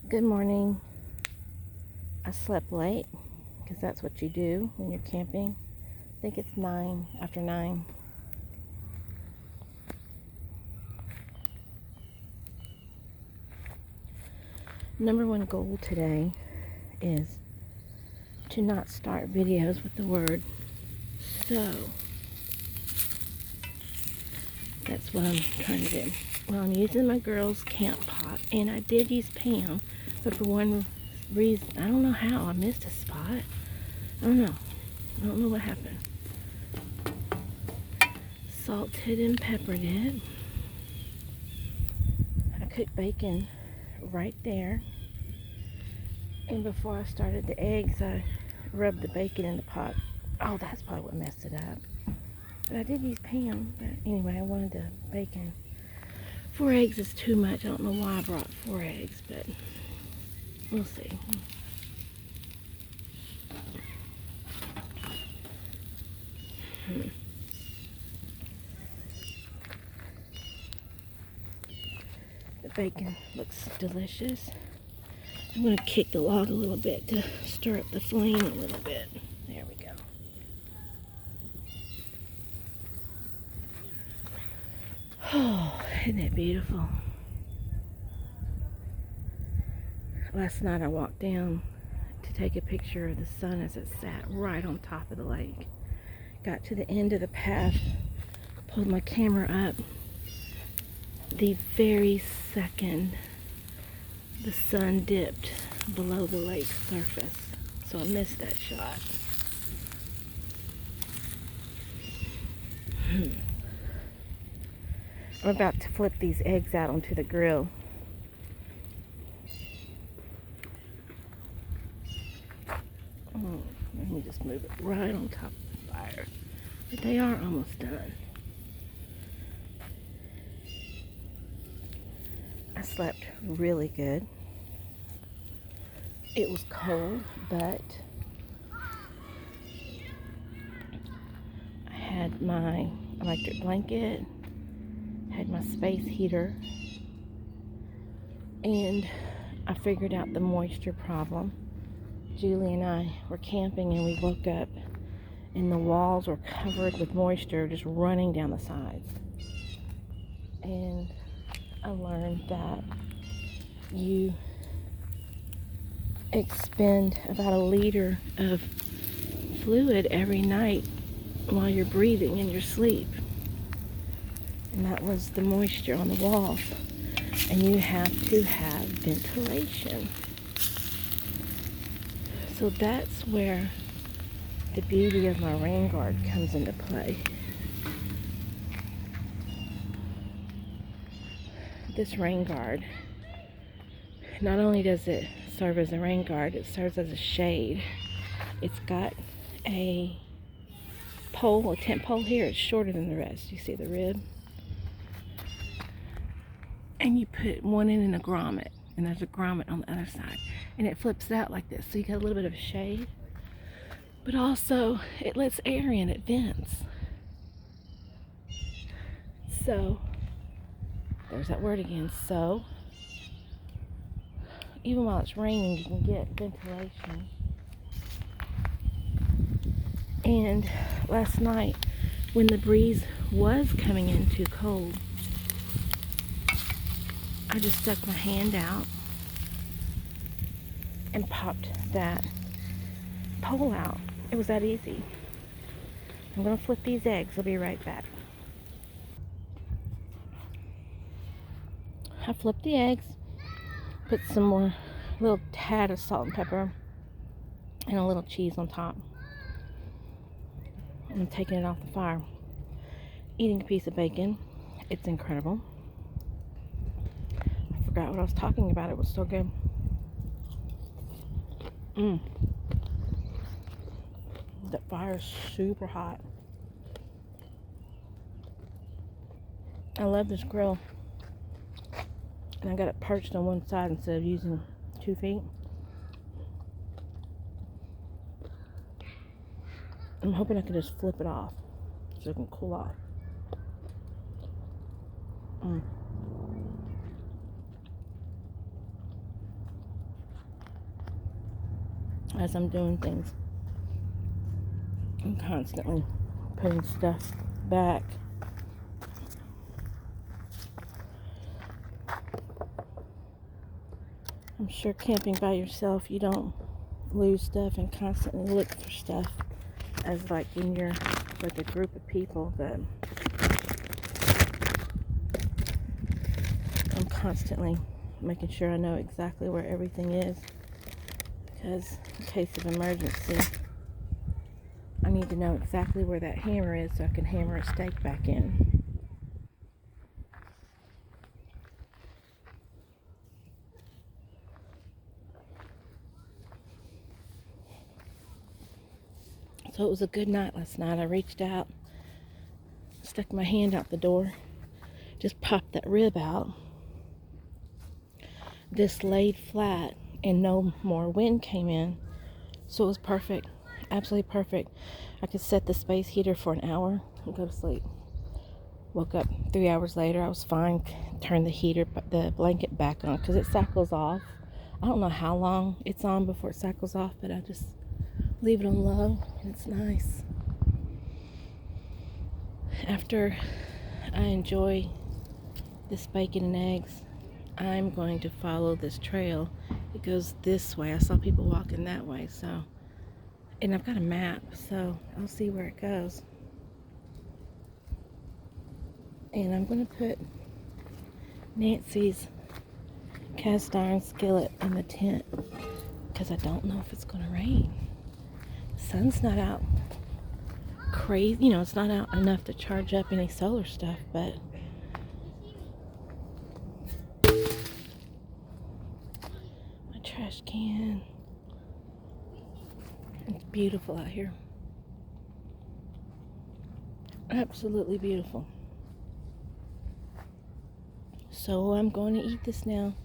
Good morning. I slept late because that's what you do when you're camping. I think it's after 9. Number one goal today is to not start videos with the word so. That's what I'm trying to do. Well, I'm using my girls' camp pot, and I did use Pam, but for one reason, I don't know how, I missed a spot. I don't know what happened. Salted and peppered it. I cooked bacon right there, and before I started the eggs, I rubbed the bacon in the pot. Oh, that's probably what messed it up. But I did use Pam. But anyway, I wanted the bacon. 4 eggs is too much. I don't know why I brought 4 eggs, but we'll see. The bacon looks delicious. I'm going to kick the log a little bit to stir up the flame a little bit. There we go. Oh, isn't it beautiful? Last night I walked down to take a picture of the sun as it sat right on top of the lake. Got to the end of the path, pulled my camera up. The very second the sun dipped below the lake's surface, so I missed that shot. I'm about to flip these eggs out onto the grill. Let me just move it right on top of the fire. But they are almost done. I slept really good. It was cold, but I had my electric blanket, had my space heater, and I figured out the moisture problem. Julie and I were camping and we woke up and the walls were covered with moisture just running down the sides. And I learned that you expend about 1 liter of fluid every night while you're breathing in your sleep. And that was the moisture on the walls. And you have to have ventilation. So that's where the beauty of my rain guard comes into play. This rain guard, not only does it serve as a rain guard, it serves as a shade. It's got a pole, a tent pole here. It's shorter than the rest. You see the rib? And you put one in a grommet, and there's a grommet on the other side. And it flips out like this, so you got a little bit of shade. But also, it lets air in, it vents. So, there's that word again, so. Even while it's raining, you can get ventilation. And last night, when the breeze was coming in too cold, I just stuck my hand out and popped that pole out. It was that easy. I'm going to flip these eggs. I'll be right back. I flipped the eggs, put some more, little tad of salt and pepper, and a little cheese on top. I'm taking it off the fire. Eating a piece of bacon. It's incredible. I forgot what I was talking about. It was so good. The fire is super hot. I love this grill. And I got it perched on one side instead of using 2 feet. I'm hoping I can just flip it off so it can cool off. as I'm doing things. I'm constantly putting stuff back. I'm sure camping by yourself, you don't lose stuff and constantly look for stuff as like when you're with a group of people, but I'm constantly making sure I know exactly where everything is, because in case of emergency, I need to know exactly where that hammer is so I can hammer a stake back in. So it was a good night last night. I reached out, stuck my hand out the door, just popped that rib out. This laid flat and no more wind came in. So it was perfect. Absolutely perfect. I could set the space heater for an hour and go to sleep. Woke up 3 hours later. I was fine. Turned the blanket back on because it cycles off. I don't know how long it's on before it cycles off, but I just leave it on low and it's nice. After I enjoy this bacon and eggs, I'm going to follow this trail. It goes this way. I saw people walking that way, so, and I've got a map, so I'll see where it goes. And I'm going to put Nancy's cast iron skillet in the tent because I don't know if it's going to rain. The sun's not out crazy, it's not out enough to charge up any solar stuff, but my trash can. It's beautiful out here. Absolutely beautiful. So I'm going to eat this now.